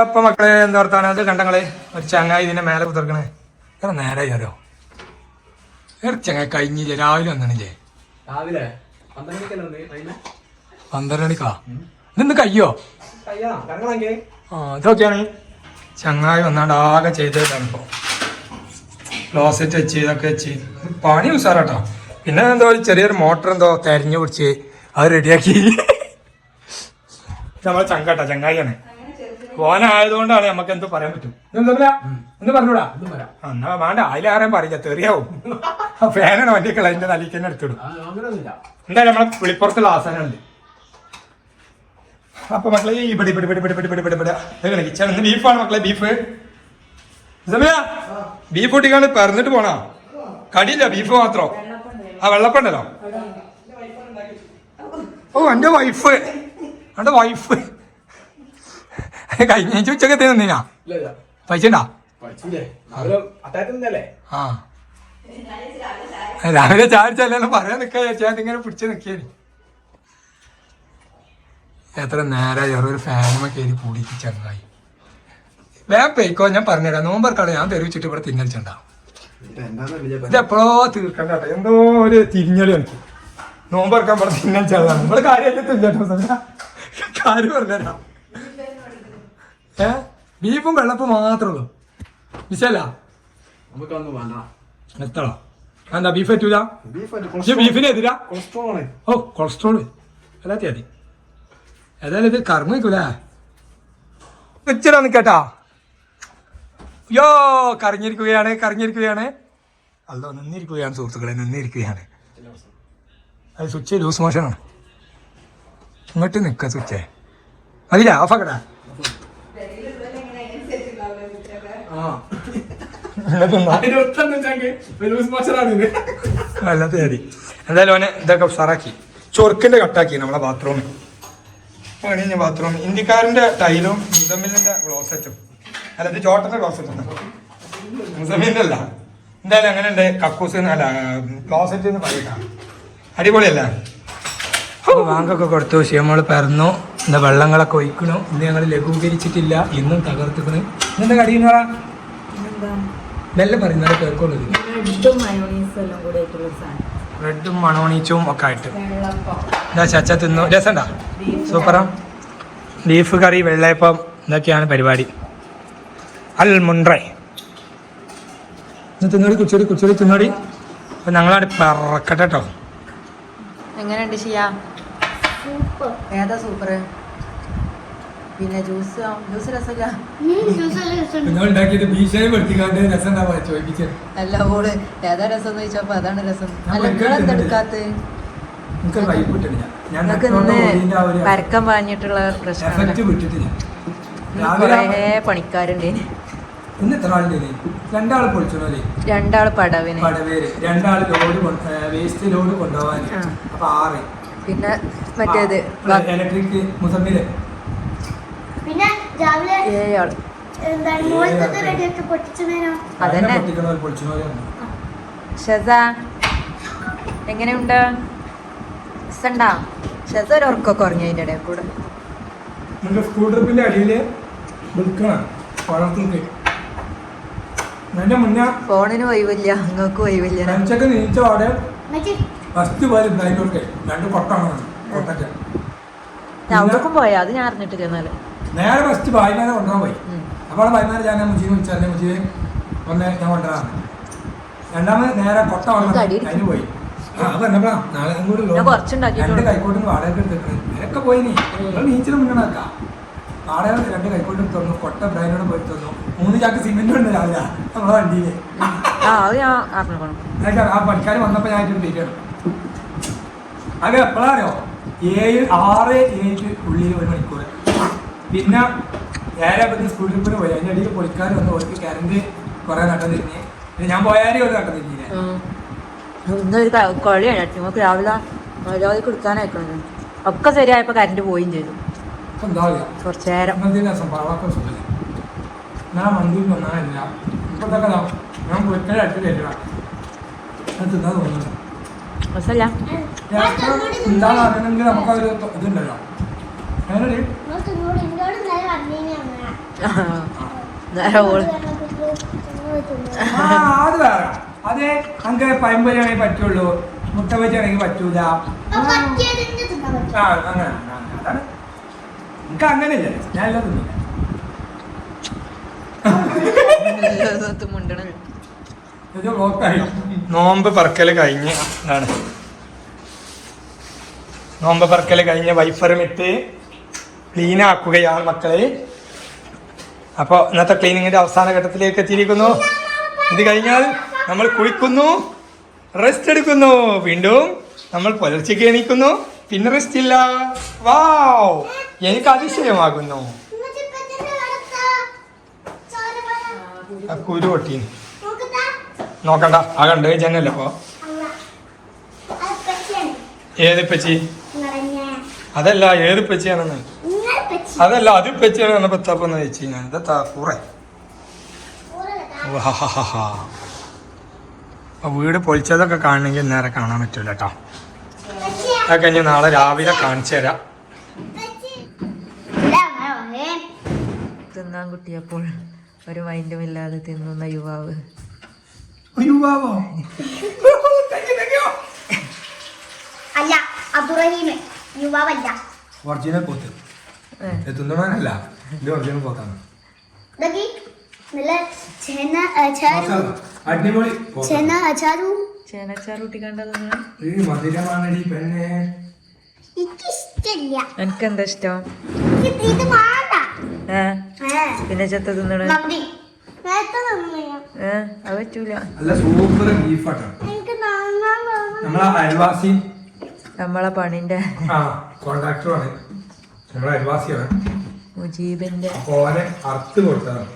അപ്പൊ മക്കളെ എന്താ ഓർത്താണ് അത് കണ്ടങ്ങളെ ഒരു ചങ്ങായി ഇതിന്റെ മേലെ കുതിർക്കണേ എത്ര നേരായി അറിയോ ചങ്ങായി കഴിഞ്ഞില്ലേ രാവിലെ വന്നില്ലേ രാവിലെ 12 മണിക്കാ ഇന്ന് കയ്യോ ഇതൊക്കെയാണ് ചങ്ങായി വന്നാണ്ട് ആകെ ചെയ്തതാണ് ഇപ്പൊ ക്ലോസറ്റ് വെച്ച് ഇതൊക്കെ വെച്ച് പണി ഉസാറാട്ടോ പിന്നെ എന്തോ ചെറിയൊരു മോട്ടർ എന്തോ തെരഞ്ഞു പിടിച്ച് അത് റെഡിയാക്കി നമ്മളെ ചങ്കാട്ടാ ചങ്ങായിയാണ് ഓനായതുകൊണ്ടാണ് നമുക്ക് എന്ത് പറയാൻ പറ്റും എന്ത് പറഞ്ഞൂടാ എന്നാ വേണ്ട അതിലാരെയും പറയില്ല തെറിയാവും ഫാനാണ് വണ്ടിയൊക്കെ അതിന്റെ തലയ്ക്ക് തന്നെ എടുത്തിടും എന്തായാലും നമ്മളെ വിളിപ്പുറത്തുള്ള ആസാനുണ്ട് അപ്പൊ മക്കളെ ഇവിടെ ഇവിടെ ഇവിടെ ഇവിടെ ഇവിടെ ഇവിടെ ഇവിടെ കിച്ചൺ ബീഫാണ് മക്കളെ ബീഫ് ബീഫ് കൂട്ടിക്കാണ്ട് പറഞ്ഞിട്ട് പോണോ കടിയില്ല ബീഫ് മാത്രം ആ വെള്ളപ്പുണ്ടല്ലോ ഓ എന്റെ വൈഫ് കഴിഞ്ഞ ഉച്ചക്ക് തിന്നിനാ പൈസ ഉണ്ടാ ആ രാവിലെ ചാടിച്ചല്ലോ പറയാൻ നിക്കാ ചേട്ടൻ ഇങ്ങനെ പിടിച്ച് നിക്കേനി എത്ര നേരമായി ഒരു ഫാനുമ കയറി കൂടിയിട്ട് ചങ്ങായി വേഗം പേക്കോ ഞാൻ പറഞ്ഞുതരാം നോമ്പർക്കാണ് ഞാൻ തെരുവിച്ചിട്ട് ഇവിടെ തിന്നടിച്ചുണ്ടാവും ഇതെപ്പോഴോ തീർക്കണ്ട കേട്ടോ എന്തോ ഒരു തിരിഞ്ഞടി എനിക്ക് നോമ്പറക്കാൻ പറഞ്ഞ തിന്നടിച്ചാണ് ഇവിടെ കാര്യമായിട്ട് തിന്നട്ടോ കാര്യം പറഞ്ഞുതരാം ബീഫും വെള്ളപ്പും മാത്രമേ ഉള്ളൂ വിശല്ല എത്തളോ എന്താ ബീഫ് പറ്റൂല ബീഫിന് എതിരാ ഓ കൊളസ്ട്രോള് അല്ലാത്ത മതി ഏതായാലും ഇത് കർമ്മ വയ്ക്കൂലേ വെച്ചിടാ നിക്കട്ടാ യോ കറിഞ്ഞിരിക്കുകയാണ് അല്ലോ നിന്നിരിക്കുകയാണ് സുഹൃത്തുക്കളെ നിന്നിരിക്കുകയാണ് അത് സ്വിച്ച് ലൂസ് മോഷനാണ് ഇങ്ങോട്ട് നിക്ക സ്വിച്ചേ അതില്ല ഓഫാക്കടാ അല്ലാത്ത മതി എന്തായാലും ഓനെ ഇതൊക്കെ ഉസാറാക്കി ചൊറുക്കിന്റെ കട്ടാക്കി നമ്മളെ ബാത്റൂമിൽ പണിഞ്ഞ ബാത്റൂം ഇന്ത്യക്കാരന്റെ ടൈലും മുസമ്മിലിന്റെ ക്ലോസറ്റും അല്ല ഇത് ചോട്ടന്റെ ക്ലോസറ്റും മുസമ്മിന്റെ അല്ല എന്തായാലും അങ്ങനെ ഉണ്ട് കക്കൂസ് അല്ല ക്ലോസറ്റ് എന്ന് പറയട്ടാ അടിപൊളിയല്ല ബാങ്കൊക്കെ കൊടുത്തു ശിവമോള് പിറന്നു എന്താ വെള്ളങ്ങളൊക്കെ ഒഴിക്കണു ഇന്ന് ഞങ്ങൾ ലഘൂകരിച്ചിട്ടില്ല ഇന്നും തകർത്തിക്കണ് ഇന്നെന്താ കടിയെന്ന് പറ മെല്ലെ പറയുന്നത് കേൾക്കൊള്ളത് ബ്രെഡും മണോണീച്ചും ഒക്കെ ആയിട്ട് എന്താ ചച്ച തിന്നു രസണ്ടാ സൂപ്പറാ ബീഫ് കറി വെള്ളയപ്പം ഇതൊക്കെയാണ് പരിപാടി അൽ മുൻട്രൈ തിന്നോടി കുച്ചോടി തിന്നോടി അപ്പൊ ഞങ്ങളവിടെ പറക്കട്ടെ കേട്ടോ എങ്ങനെയുണ്ട് ഷിയ ഏതാ സൂപ്പർ പിന്നെ ജ്യൂസ് രസമില്ല അല്ല ഓള് ഏതാ രസം എന്ന് ചോദിച്ചപ്പോ അതാണ് രസം അല്ല നിങ്ങളെന്തെടുക്കാത്ത ഞങ്ങൾക്ക് ഇന്ന് പരക്കം പാഞ്ഞിട്ടുള്ള പ്രശ്നമാണ് കുറേ പണിക്കാരുണ്ട് രണ്ടാള് പടവിന് പിന്നെ മറ്റേത് പിന്നെ രാവിലെ 7 ആള് അതന്നെ ഷസ എങ്ങനെയുണ്ട് രസണ്ടാ ഷസ ഒരു ഉറക്കൊക്കെ ഉറങ്ങി അതിൻ്റെ ഇടയിൽ കൂടെ സ്കൂൾ ട്രിപ്പിന്റെ അടിയില് ഫോണിന് ഒഴിവില്ല നിങ്ങൾക്ക് ഒഴിവില്ല അവിടേക്കും പോയാ അത് ഞാൻ അറിഞ്ഞിട്ടില്ല എന്നാലും നേരെ ഫസ്റ്റ് ഭായിമാരെ കൊണ്ടുപോകാൻ പോയി അപ്പോൾ ഭായിമാരെ ഞാൻ മുജീബ് വിളിച്ചാൽ മുജീബ് ഒന്ന് ഞാൻ കൊണ്ടുവരാണ് രണ്ടാമത് നേരെ കൊട്ട അതിന് പോയി രണ്ട് കൈക്കോട്ടിന് വാടക എടുത്തിട്ട് നേരൊക്കെ പോയി നീച്ചിന് മുന്നോട്ടാക്കാം വാടക 2 കൈക്കോട്ട് തന്നു കൊട്ട ബ്രൈനോട് പോയി തന്നു 3 ചാക്ക് സിമെന്റ് ഉണ്ട് രാവിലെ നമ്മളെ വണ്ടിയില് ആ പണിക്കാർ വന്നപ്പോ ഞാൻ തീറ്റാണ് അത് എപ്പോഴാ അറിയോ 6-7 ഉള്ളിൽ 1 മണിക്കൂർ പിന്നെ നേരെ സ്കൂൾ ട്രിപ്പിന് പോയി അതിൻ്റെ അടിയിൽ പൊളിക്കാർ വന്ന് ഓർക്ക് കറണ്ട് കുറെ നട്ടം തിരിഞ്ഞ് പിന്നെ ഞാൻ പോയാലും ഒരു നട്ടം തിരിഞ്ഞില്ല ഇന്നൊരു കളിയാണ് നമുക്ക് രാവിലെ മര്യാദക്ക് എടുക്കാനായിക്കണത് ഒക്കെ ശരിയായപ്പോ കറണ്ട് പോയും ചെയ്തു കുറച്ചു നേരം ഞാൻ മന്തി വന്നാലില്ല ഇപ്പത്തൊക്കെ ഞാൻ പൊരിക്കൽ അടുത്ത് കയറ്റണം തിന്നാ തോന്നുന്നു എന്താണെന്ന് അറിയണമെങ്കിൽ നമുക്കൊരു ഇതുണ്ടല്ലോ നേരെ ഓള് അത് വേറെ അതെ അങ്ങനെ പഴംപൊരിയാണെങ്കിൽ പറ്റുള്ളൂ മുട്ട വെച്ചാണെങ്കിൽ പറ്റൂല അങ്ങനെ അതാണ് എനിക്ക് അങ്ങനെയല്ലേ ഞാൻ എല്ലാം തിന്നില്ല നോമ്പ് പറക്കല് കഴിഞ്ഞ് ആണ് നോമ്പ് പറക്കല് കഴിഞ്ഞ് വൈഫറുമിട്ട് ക്ലീൻ ആക്കുകയാണ് മക്കളെ. അപ്പോൾ ഇന്നത്തെ ക്ലീനിങ്ങിന്റെ അവസാന ഘട്ടത്തിലേക്ക് എത്തിയിരിക്കുന്നു. ഇത് കഴിഞ്ഞാൽ നമ്മൾ കുളിക്കുന്നു, റെസ്റ്റ് എടുക്കുന്നു, വീണ്ടും നമ്മൾ പുലർച്ചയ്ക്ക് എണീക്കുന്നു, പിന്നെ റെസ്റ്റ് ഇല്ല. വാവ്, എനിക്ക് അതിശയമാകുന്നു. ആ കുരു പൊട്ടീന് നോക്കണ്ട, ആ കണ്ടു ജനല്ലേ അപ്പോ. ഏത് പച്ചി? അതല്ല, ഏത് പച്ചിയാണെന്ന്. അതല്ല, അത് പച്ചിയാണ് പത്താപ്പെന്ന് വെച്ച് ഞാൻ ഇതാ കൂറ. വീട് പൊളിച്ചതൊക്കെ കാണണമെങ്കിൽ നേരെ കാണാൻ പറ്റൂല കേട്ടോ. അതൊക്കെ കഴിഞ്ഞ് നാളെ രാവിലെ കാണിച്ചു തരാം. തിന്നാൻ കുട്ടിയപ്പോൾ ഒരു മൈൻഡും ഇല്ലാതെ തിന്നുന്ന യുവാവ്. യുവാവോ? അല്ല, അബ്ദുറഹീം യുവാവല്ല. ഒറിജിനൽ പോത്ത് തിന്നണല്ല, ഇത് ഒറിജിനൽ പോത്താണ്. അടിപൊളി ചേനച്ചാർ കുട്ടി കണ്ടത് മധുരമാണടി പെണ്ണെ. എനിക്കെന്താ ഇഷ്ടം? ഇത് വേണ്ട. പിന്നെ ചെത്ത തിന്നണ അത് പറ്റൂല. നല്ല സൂപ്പർ ബീഫാട്ടോ. നമ്മളെ അയൽവാസി, നമ്മളെ പണിന്റെ കോൺട്രാക്ടറാണ്, നമ്മളെ അയൽവാസിയാണ്. മുജീബിന്റെ ഓനെ അറുത്ത് കൊടുത്തതാണ്.